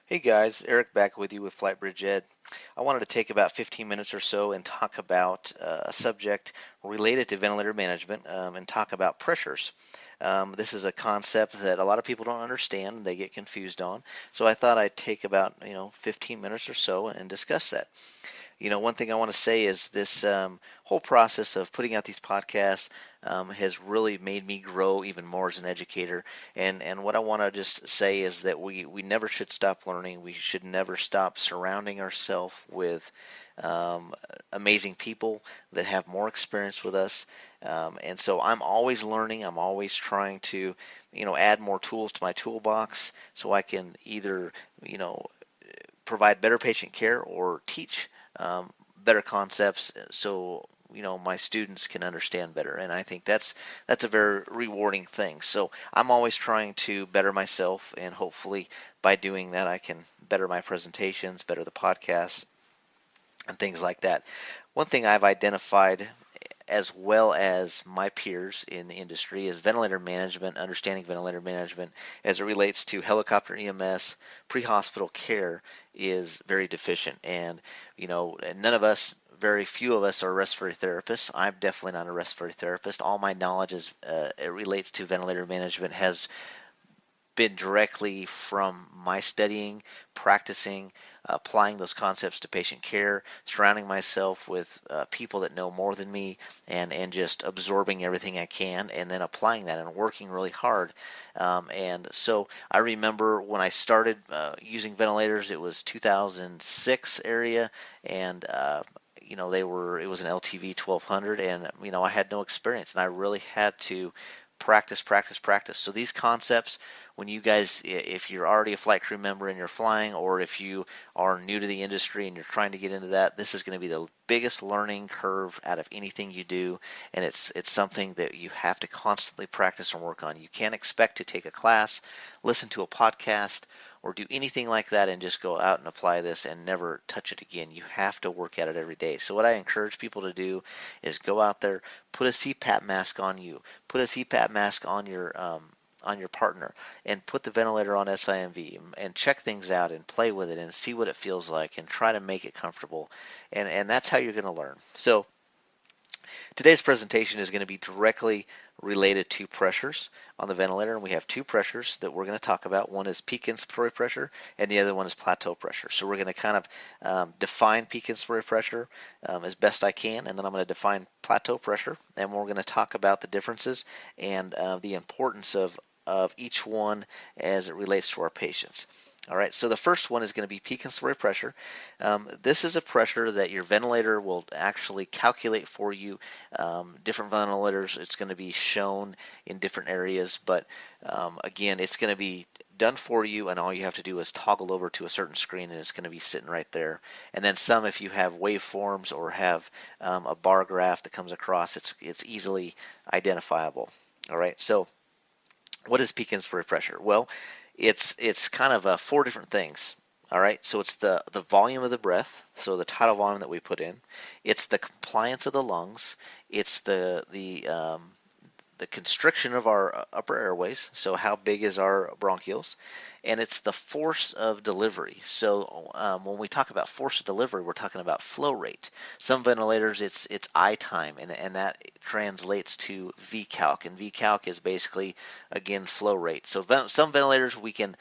Hey guys, Eric back with you with FlightBridgeED. I wanted to take about 15 minutes or so and talk about a subject related to ventilator management and talk about pressures. This is a concept that a lot of people don't understand, they get confused on. So I thought I'd take about 15 minutes or so and discuss that. One thing I want to say is this whole process of putting out these podcasts has really made me grow even more as an educator. And what I want to just say is that we never should stop learning. We should never stop surrounding ourselves with amazing people that have more experience with us. And so I'm always learning. I'm always trying to, add more tools to my toolbox so I can either, provide better patient care or teach better concepts so my students can understand better, and I think that's a very rewarding thing. So I'm always trying to better myself, and hopefully by doing that I can better my presentations, better the podcasts, and things like that. One thing I've identified, as well as my peers in the industry, is ventilator management, understanding ventilator management as it relates to helicopter EMS, pre-hospital care is very deficient. And, none of us, very few of us are respiratory therapists. I'm definitely not a respiratory therapist. All my knowledge it relates to ventilator management has been directly from my studying, practicing, applying those concepts to patient care, surrounding myself with people that know more than me, and just absorbing everything I can, and then applying that and working really hard. And so I remember when I started using ventilators, it was 2006 area, and it was an LTV 1200, and I had no experience, and I really had to practice, practice, practice. So these concepts, when you guys, if you're already a flight crew member and you're flying, or if you are new to the industry and you're trying to get into that, this is going to be the biggest learning curve out of anything you do, and it's something that you have to constantly practice and work on. You can't expect to take a class, listen to a podcast, or do anything like that and just go out and apply this and never touch it again. You have to work at it every day. So what I encourage people to do is go out there, put a CPAP mask on you, put a CPAP mask on your partner, and put the ventilator on SIMV and check things out and play with it and see what it feels like and try to make it comfortable. And that's how you're going to learn. So today's presentation is going to be directly related to pressures on the ventilator, and we have two pressures that we're going to talk about. One is peak inspiratory pressure, and the other one is plateau pressure. So we're going to kind of define peak inspiratory pressure as best I can, and then I'm going to define plateau pressure, and we're going to talk about the differences and the importance of each one as it relates to our patients. All right, so the first one is going to be peak inspiratory pressure. This is a pressure that your ventilator will actually calculate for you. Different ventilators, it's going to be shown in different areas, but again, it's going to be done for you, and all you have to do is toggle over to a certain screen, and it's going to be sitting right there. And then some, if you have waveforms or have a bar graph that comes across, it's easily identifiable. All right, so what is peak inspiratory pressure? Well, it's kind of four different things. All right, so it's the volume of the breath, so the tidal volume that we put in. It's the compliance of the lungs. It's the constriction of our upper airways, so how big is our bronchioles, and it's the force of delivery. So when we talk about force of delivery, we're talking about flow rate. Some ventilators, it's I time, and that translates to VCalc, and VCalc is basically, again, flow rate. So some ventilators we can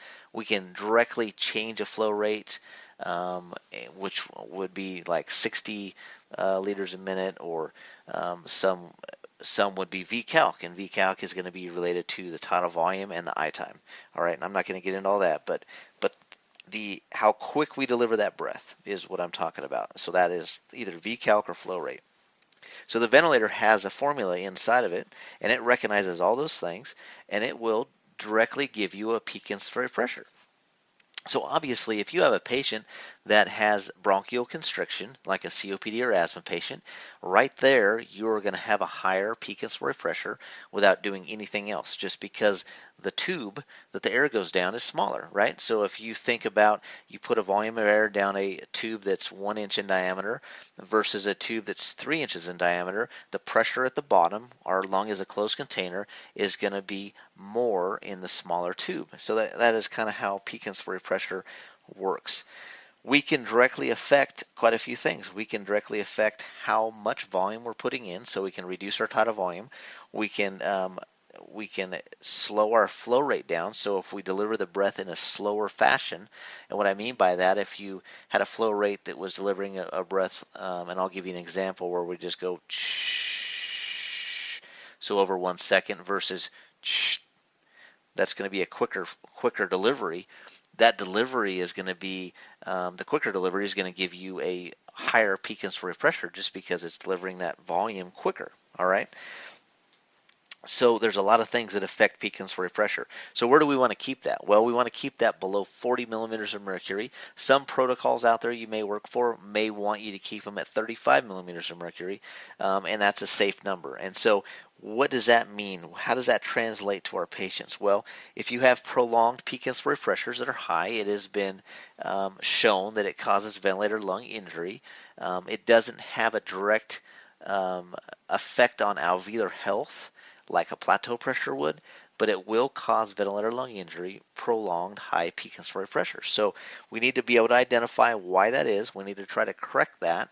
directly change a flow rate, which would be like 60 liters a minute, or some would be VCalc, and VCalc is going to be related to the tidal volume and the I time. All right, and I'm not going to get into all that, but the how quick we deliver that breath is what I'm talking about. So that is either VCalc or flow rate. So the ventilator has a formula inside of it, and it recognizes all those things, and it will directly give you a peak inspiratory pressure. So obviously, if you have a patient that has bronchial constriction, like a COPD or asthma patient, right there you're going to have a higher peak inspiratory pressure without doing anything else, just because the tube that the air goes down is smaller, right? So if you think about, you put a volume of air down a tube that's 1 inch in diameter versus a tube that's 3 inches in diameter, the pressure at the bottom, our lung is a closed container, is going to be more in the smaller tube. So that is kind of how peak inspiratory pressure works. We can directly affect quite a few things. We can directly affect how much volume we're putting in, so we can reduce our tidal volume. We can slow our flow rate down, so if we deliver the breath in a slower fashion, and what I mean by that, if you had a flow rate that was delivering a breath, and I'll give you an example where we just go so over 1 second versus that's going to be a quicker delivery. That delivery is going to be, the quicker delivery is going to give you a higher peak inspiratory pressure just because it's delivering that volume quicker, all right? So there's a lot of things that affect peak inspiratory pressure. So where do we want to keep that? Well, we want to keep that below 40 millimeters of mercury. Some protocols out there you may work for may want you to keep them at 35 millimeters of mercury, and that's a safe number. And so what does that mean? How does that translate to our patients? Well, if you have prolonged peak inspiratory pressures that are high, it has been shown that it causes ventilator lung injury. It doesn't have a direct effect on alveolar health like a plateau pressure would, but it will cause ventilator lung injury, prolonged high peak inspiratory pressure. So we need to be able to identify why that is. We need to try to correct that.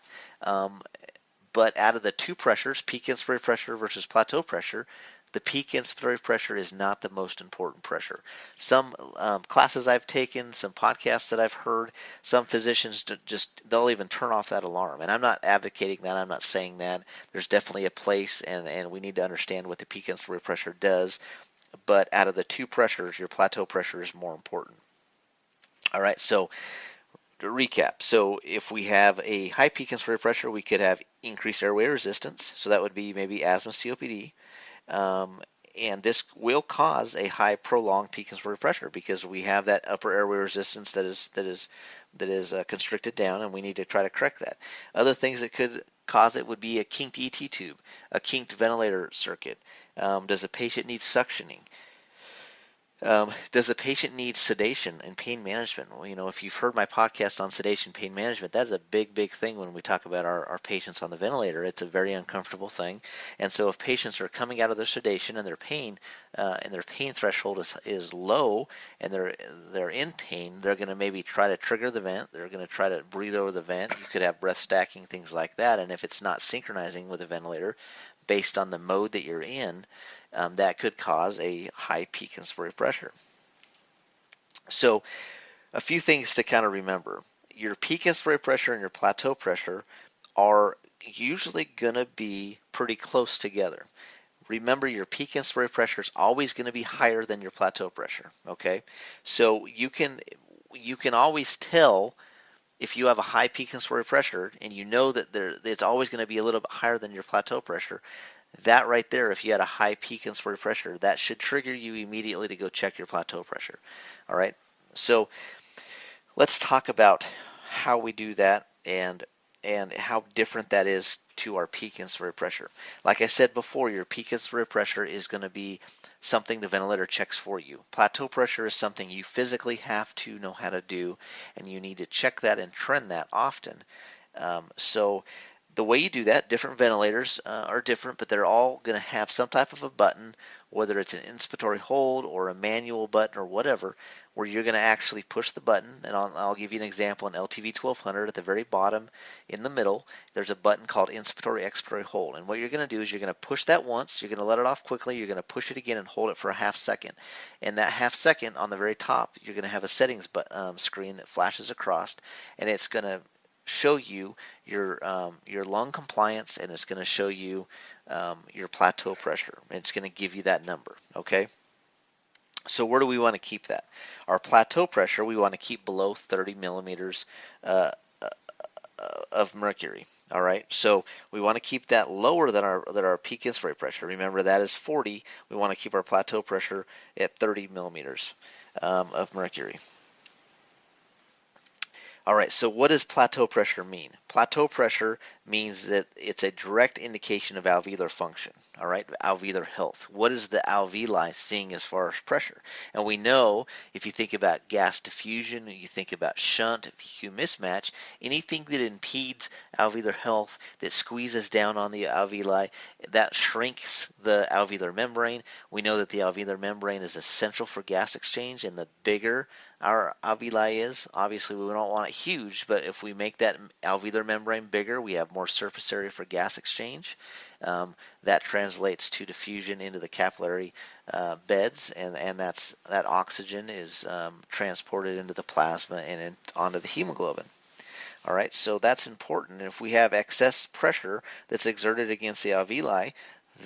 But out of the two pressures, peak inspiratory pressure versus plateau pressure, the peak inspiratory pressure is not the most important pressure. Some classes I've taken, some podcasts that I've heard, some physicians they'll even turn off that alarm. And I'm not advocating that. I'm not saying that. There's definitely a place, and we need to understand what the peak inspiratory pressure does. But out of the two pressures, your plateau pressure is more important. All right, so to recap, so if we have a high peak inspiratory pressure, we could have increased airway resistance. So that would be maybe asthma, COPD. And this will cause a high prolonged peak inspiratory pressure because we have that upper airway resistance that is constricted down, and we need to try to correct that. Other things that could cause it would be a kinked ET tube, a kinked ventilator circuit. Does the patient need suctioning? Does the patient need sedation and pain management? Well, if you've heard my podcast on sedation, pain management, that is a big, big thing when we talk about our patients on the ventilator. It's a very uncomfortable thing. And so if patients are coming out of their sedation and their pain threshold is low and they're in pain, they're going to maybe try to trigger the vent. They're going to try to breathe over the vent. You could have breath stacking, things like that. And if it's not synchronizing with the ventilator based on the mode that you're in, that could cause a high peak inspiratory pressure. So a few things to kind of remember. Your peak inspiratory pressure and your plateau pressure are usually going to be pretty close together. Remember, your peak inspiratory pressure is always going to be higher than your plateau pressure, okay? So you can always tell if you have a high peak inspiratory pressure and you know that it's always going to be a little bit higher than your plateau pressure. That right there, if you had a high peak inspiratory pressure, that should trigger you immediately to go check your plateau pressure. All right, so let's talk about how we do that and how different that is to our peak inspiratory pressure. Like I said before, your peak inspiratory pressure is going to be something the ventilator checks for you. Plateau pressure is something you physically have to know how to do, and you need to check that and trend that often. So the way you do that, different ventilators are different, but they're all going to have some type of a button, whether it's an inspiratory hold or a manual button or whatever, where you're going to actually push the button. And I'll give you an example. In LTV 1200, at the very bottom in the middle, there's a button called inspiratory expiratory hold. And what you're going to do is you're going to push that once, you're going to let it off quickly, you're going to push it again and hold it for a half second. And that half second on the very top, you're going to have a settings screen that flashes across, and it's going to show you your lung compliance, and it's going to show you your plateau pressure. It's going to give you that number, okay? So where do we want to keep that? Our plateau pressure we want to keep below 30 millimeters of mercury. All right, so we want to keep that lower than our peak inspiratory pressure. Remember, that is 40. We want to keep our plateau pressure at 30 millimeters of mercury. All right, so what does plateau pressure mean? Plateau pressure means that it's a direct indication of alveolar function, all right, alveolar health. What is the alveoli seeing as far as pressure? And we know if you think about gas diffusion, you think about shunt, VQ mismatch, anything that impedes alveolar health, that squeezes down on the alveoli, that shrinks the alveolar membrane. We know that the alveolar membrane is essential for gas exchange, and the bigger our alveoli is, obviously we don't want it huge, but if we make that alveolar membrane bigger, we have more surface area for gas exchange. That translates to diffusion into the capillary beds, and that oxygen is transported into the plasma and onto the hemoglobin. All right, so that's important. If we have excess pressure that's exerted against the alveoli,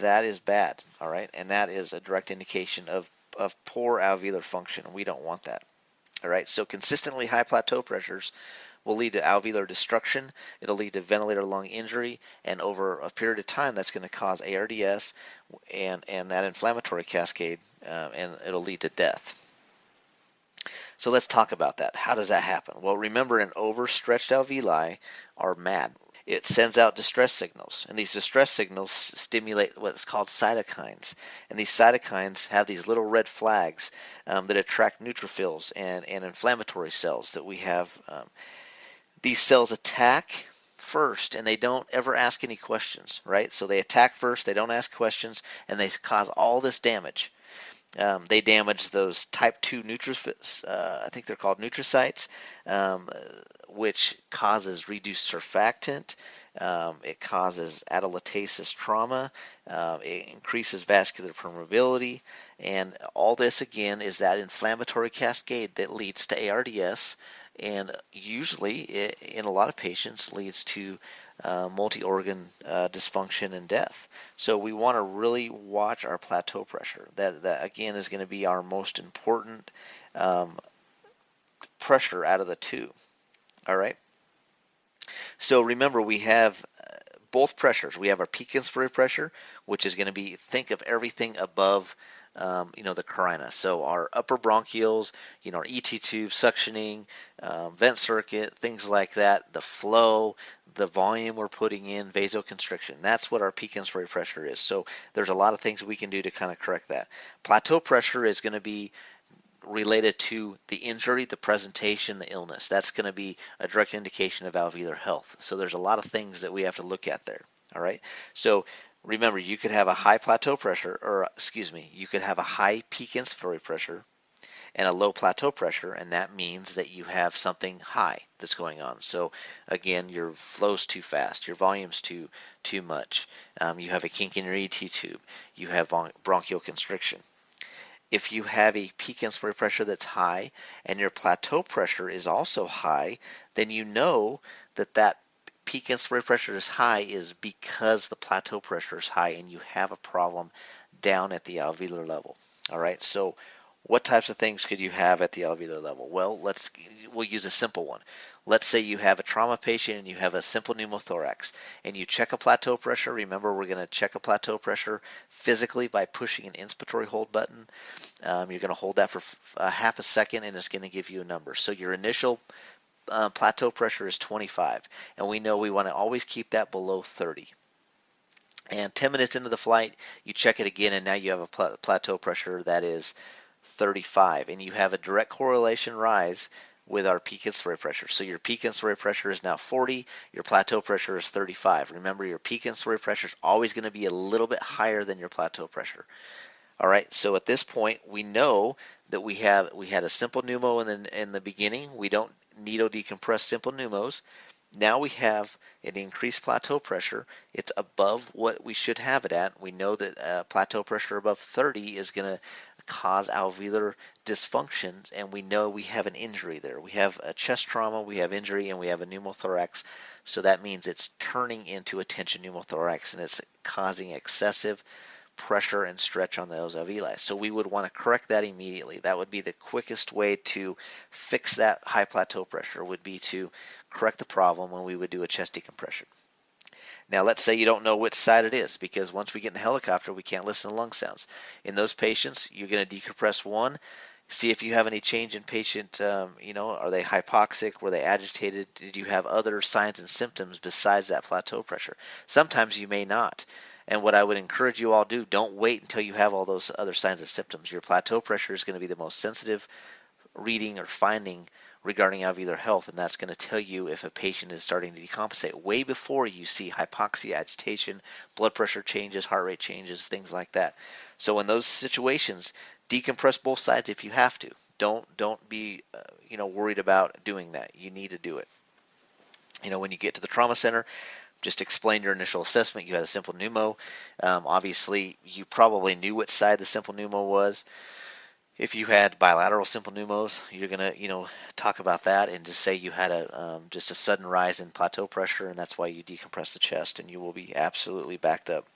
that is bad. All right, and that is a direct indication of poor alveolar function. We don't want that. All right, so consistently high plateau pressures will lead to alveolar destruction. It'll lead to ventilator lung injury, and over a period of time, that's going to cause ARDS and that inflammatory cascade, and it'll lead to death. So let's talk about that. How does that happen? Well, remember, an overstretched alveoli are mad. It sends out distress signals, and these distress signals stimulate what's called cytokines. And these cytokines have these little red flags that attract neutrophils and inflammatory cells that we have. These cells attack first, and they don't ever ask any questions, right? So they attack first, they don't ask questions, and they cause all this damage. They damage those type 2 neutrophils, I think they're called neutrocytes, which causes reduced surfactant. It causes atelectasis trauma. It increases vascular permeability. And all this, again, is that inflammatory cascade that leads to ARDS, and usually, in a lot of patients, leads to multi-organ dysfunction and death. So we want to really watch our plateau pressure. That again is going to be our most important pressure out of the two. All right. So remember, we have both pressures. We have our peak inspiratory pressure, which is going to be, think of everything above the carina. So our upper bronchioles, our ET tube, suctioning, vent circuit, things like that, the flow, the volume we're putting in, vasoconstriction. That's what our peak inspiratory pressure is. So there's a lot of things we can do to kind of correct that. Plateau pressure is going to be related to the injury, the presentation, the illness. That's going to be a direct indication of alveolar health. So there's a lot of things that we have to look at there. All right. So remember, you could have a high plateau pressure, you could have a high peak inspiratory pressure and a low plateau pressure, and that means that you have something high that's going on. So again, your flow's too fast, your volume's too much. You have a kink in your ET tube. You have bronchial constriction. If you have a peak inspiratory pressure that's high and your plateau pressure is also high, then you know that peak inspiratory pressure is high is because the plateau pressure is high and you have a problem down at the alveolar level. All right, so what types of things could you have at the alveolar level? Well, we'll use a simple one. Let's say you have a trauma patient and you have a simple pneumothorax and you check a plateau pressure. Remember, we're going to check a plateau pressure physically by pushing an inspiratory hold button. You're going to hold that for half a second and it's going to give you a number. So your initial plateau pressure is 25, and we know we want to always keep that below 30. And 10 minutes into the flight, you check it again, and now you have a plateau pressure that is 35, and you have a direct correlation rise with our peak inspiratory pressure. So your peak inspiratory pressure is now 40, your plateau pressure is 35. Remember, your peak inspiratory pressure is always going to be a little bit higher than your plateau pressure. All right, so at this point, we know that we had a simple pneumo in the beginning. We don't needle decompress simple pneumos. Now we have an increased plateau pressure. It's above what we should have it at. We know that plateau pressure above 30 is going to cause alveolar dysfunction, and we know we have an injury there. We have a chest trauma, we have injury, and we have a pneumothorax. So that means it's turning into a tension pneumothorax, and it's causing excessive pressure and stretch on those alveoli. So we would want to correct that immediately. That would be the quickest way to fix that high plateau pressure, would be to correct the problem when we would do a chest decompression. Now let's say you don't know which side it is, because once we get in the helicopter we can't listen to lung sounds. In those patients, you're going to decompress one, See if you have any change in patient, are they hypoxic? Were they agitated? Did you have other signs and symptoms besides that plateau pressure? Sometimes you may not. And what I would encourage you all do, don't wait until you have all those other signs and symptoms. Your plateau pressure is going to be the most sensitive reading or finding regarding alveolar health, and that's going to tell you if a patient is starting to decompensate way before you see hypoxia, agitation, blood pressure changes, heart rate changes, things like that. So in those situations, decompress both sides if you have to. Don't be worried about doing that. You need to do it. When you get to the trauma center, just explain your initial assessment. You had a simple pneumo. Obviously, you probably knew which side the simple pneumo was. If you had bilateral simple pneumos, you're gonna, talk about that and just say you had just a sudden rise in plateau pressure, and that's why you decompress the chest, and you will be absolutely backed up.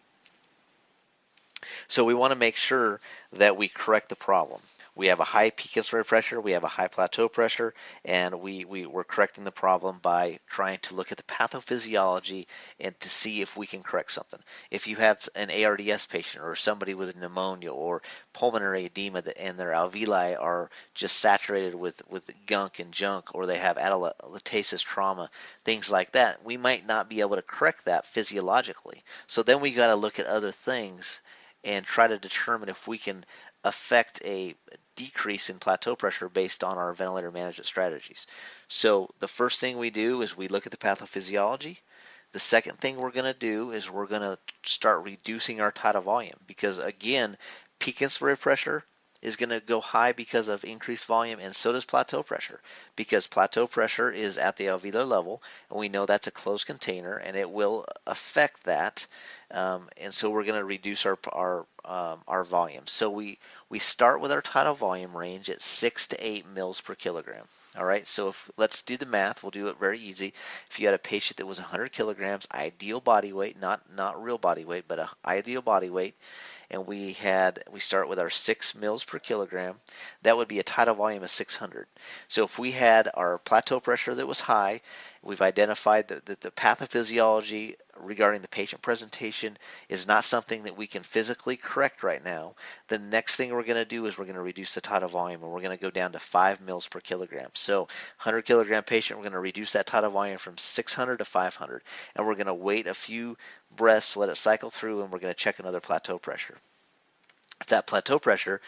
So we want to make sure that we correct the problem. We have a high peak inspirated pressure, we have a high plateau pressure, and we're correcting the problem by trying to look at the pathophysiology and to see if we can correct something. If you have an ARDS patient or somebody with pneumonia or pulmonary edema and their alveoli are just saturated with gunk and junk, or they have atelectasis trauma, things like that, we might not be able to correct that physiologically. So then we got to look at other things and try to determine if we can affect a decrease in plateau pressure based on our ventilator management strategies. So the first thing we do is we look at the pathophysiology. The second thing we're going to do is we're going to start reducing our tidal volume, because again, peak inspirated pressure is going to go high because of increased volume, and so does plateau pressure, because plateau pressure is at the alveolar level, and we know that's a closed container, and it will affect that. And so we're going to reduce our volume. So we start with our tidal volume range at 6 to 8 mils per kilogram. All right, so let's do the math. We'll do it very easy. If you had a patient that was 100 kilograms, ideal body weight, not real body weight, but an ideal body weight, and we start with our 6 mils per kilogram, that would be a tidal volume of 600. So if we had our plateau pressure that was high, we've identified that the pathophysiology regarding the patient presentation is not something that we can physically correct right now. The next thing we're going to do is we're going to reduce the tidal volume, and we're going to go down to 5 mils per kilogram. So 100 kilogram patient, we're going to reduce that tidal volume from 600 to 500, and we're going to wait a few breaths, let it cycle through, and we're going to check another plateau pressure. If that plateau pressure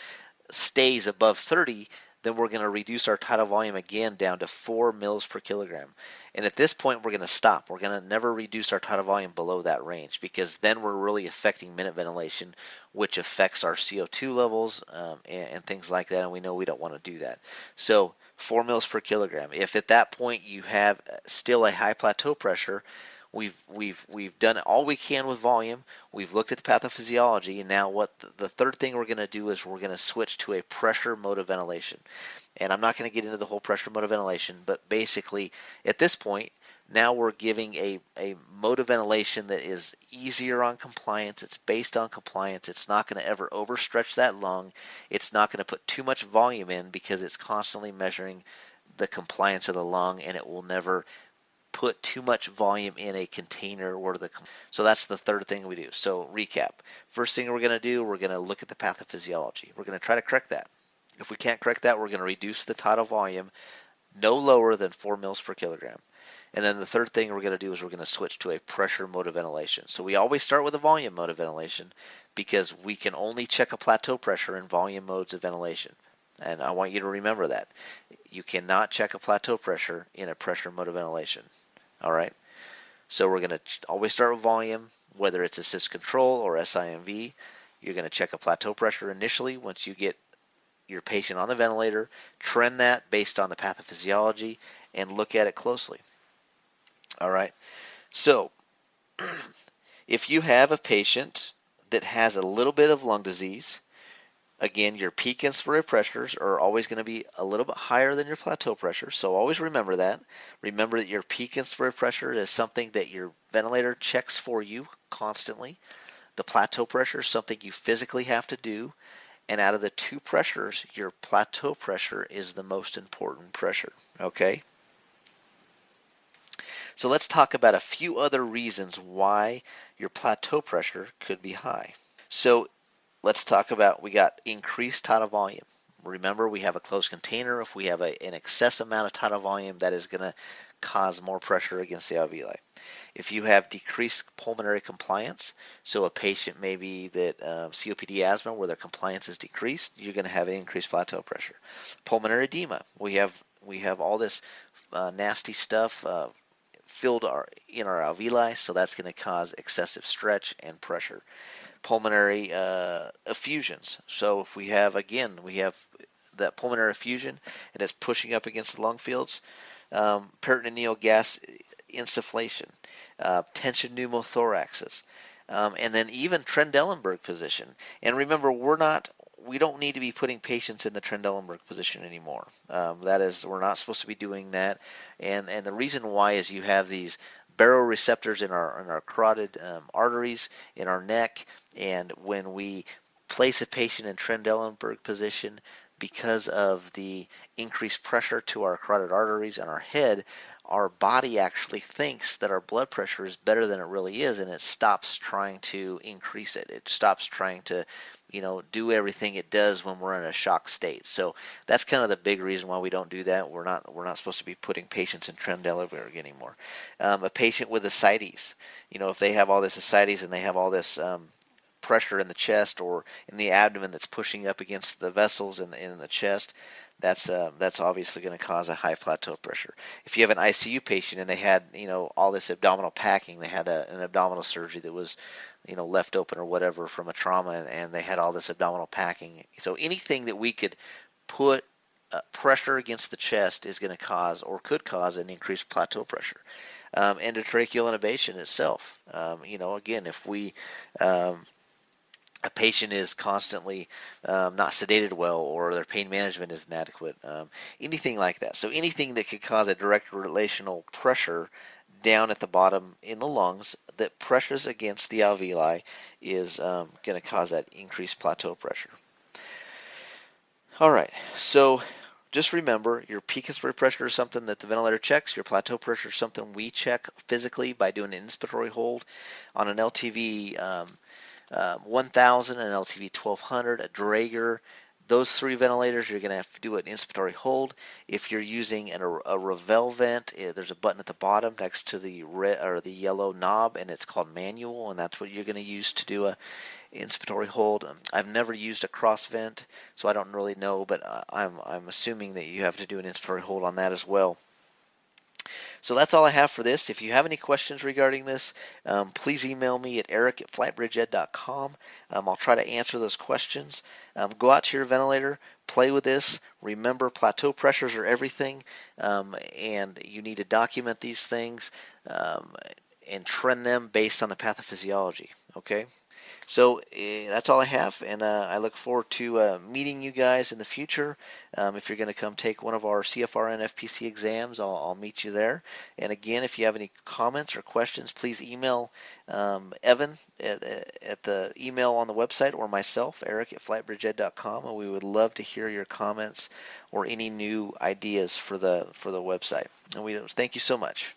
stays above 30, then we're going to reduce our tidal volume again down to 4 mils per kilogram. And at this point, we're going to stop. We're going to never reduce our tidal volume below that range, because then we're really affecting minute ventilation, which affects our CO2 levels and things like that, and we know we don't want to do that. So 4 mils per kilogram. If at that point you have still a high plateau pressure, we've done all we can with volume. We've looked at the pathophysiology, and now what the third thing we're going to do is we're going to switch to a pressure mode of ventilation. And I'm not going to get into the whole pressure mode of ventilation, but basically at this point, now we're giving a mode of ventilation that is easier on compliance. It's based on compliance. It's not going to ever overstretch that lung. It's not going to put too much volume in, because it's constantly measuring the compliance of the lung, and it will never put too much volume in a container so that's the third thing we do. So recap. First thing we're going to do, we're going to look at the pathophysiology. We're going to try to correct that. If we can't correct that, we're going to reduce the tidal volume no lower than 4 mils per kilogram. And then the third thing we're going to do is we're going to switch to a pressure mode of ventilation. So we always start with a volume mode of ventilation, because we can only check a plateau pressure in volume modes of ventilation. And I want you to remember that. You cannot check a plateau pressure in a pressure mode of ventilation. All right? So we're going to always start with volume, whether it's assist control or SIMV. You're going to check a plateau pressure initially once you get your patient on the ventilator, trend that based on the pathophysiology, and look at it closely. All right? So if you have a patient that has a little bit of lung disease, again, your peak inspirated pressures are always going to be a little bit higher than your plateau pressure, so always remember that. Remember that your peak inspirated pressure is something that your ventilator checks for you constantly. The plateau pressure is something you physically have to do, and out of the two pressures, your plateau pressure is the most important pressure, okay? So let's talk about a few other reasons why your plateau pressure could be high. So let's talk about, we got increased tidal volume. Remember, we have a closed container. If we have an excess amount of tidal volume, that is going to cause more pressure against the alveoli. If you have decreased pulmonary compliance, so a patient maybe that COPD asthma where their compliance is decreased, you're going to have an increased plateau pressure. Pulmonary edema, we have all this nasty stuff filled in our alveoli, so that's going to cause excessive stretch and pressure. Pulmonary effusions, so if we have that pulmonary effusion and it's pushing up against the lung fields, peritoneal gas insufflation, tension pneumothoraxes, and then even Trendelenburg position. And remember, we don't need to be putting patients in the Trendelenburg position anymore. We're not supposed to be doing that. And the reason why is you have these baroreceptors in our carotid arteries in our neck, and when we place a patient in Trendelenburg position, because of the increased pressure to our carotid arteries and our head, our body actually thinks that our blood pressure is better than it really is, and it stops trying to increase it. It stops trying to, do everything it does when we're in a shock state. So that's kind of the big reason why we don't do that. We're not supposed to be putting patients in Trendelenburg anymore. A patient with ascites, if they have all this ascites and they have all this pressure in the chest or in the abdomen that's pushing up against the vessels in the chest, that's obviously going to cause a high plateau pressure. If you have an ICU patient and they had all this abdominal packing, they had an abdominal surgery that was left open or whatever from a trauma, and they had all this abdominal packing, so anything that we could put pressure against the chest is going to cause or could cause an increased plateau pressure. Endotracheal intubation itself, again, if we a patient is constantly not sedated well, or their pain management is inadequate, anything like that. So anything that could cause a direct relational pressure down at the bottom in the lungs that pressures against the alveoli is going to cause that increased plateau pressure. All right, so just remember, your peak inspiratory pressure is something that the ventilator checks. Your plateau pressure is something we check physically by doing an inspiratory hold on an LTV 1000, an LTV 1200, a Draeger. Those three ventilators, you're going to have to do an inspiratory hold. If you're using a Ravel vent, there's a button at the bottom next to the red or the yellow knob, and it's called manual, and that's what you're going to use to do a inspiratory hold. I've never used a cross vent, so I don't really know, but I'm assuming that you have to do an inspiratory hold on that as well. So that's all I have for this. If you have any questions regarding this, please email me at eric@flightbridgeed.com. I'll try to answer those questions. Go out to your ventilator, play with this. Remember, plateau pressures are everything, and you need to document these things and trend them based on the pathophysiology. Okay? So that's all I have, and I look forward to meeting you guys in the future. If you're going to come take one of our CFRN FPC exams, I'll meet you there. And again, if you have any comments or questions, please email Evan at the email on the website, or myself, eric@flightbridgeed.com, and we would love to hear your comments or any new ideas for the website. And we thank you so much.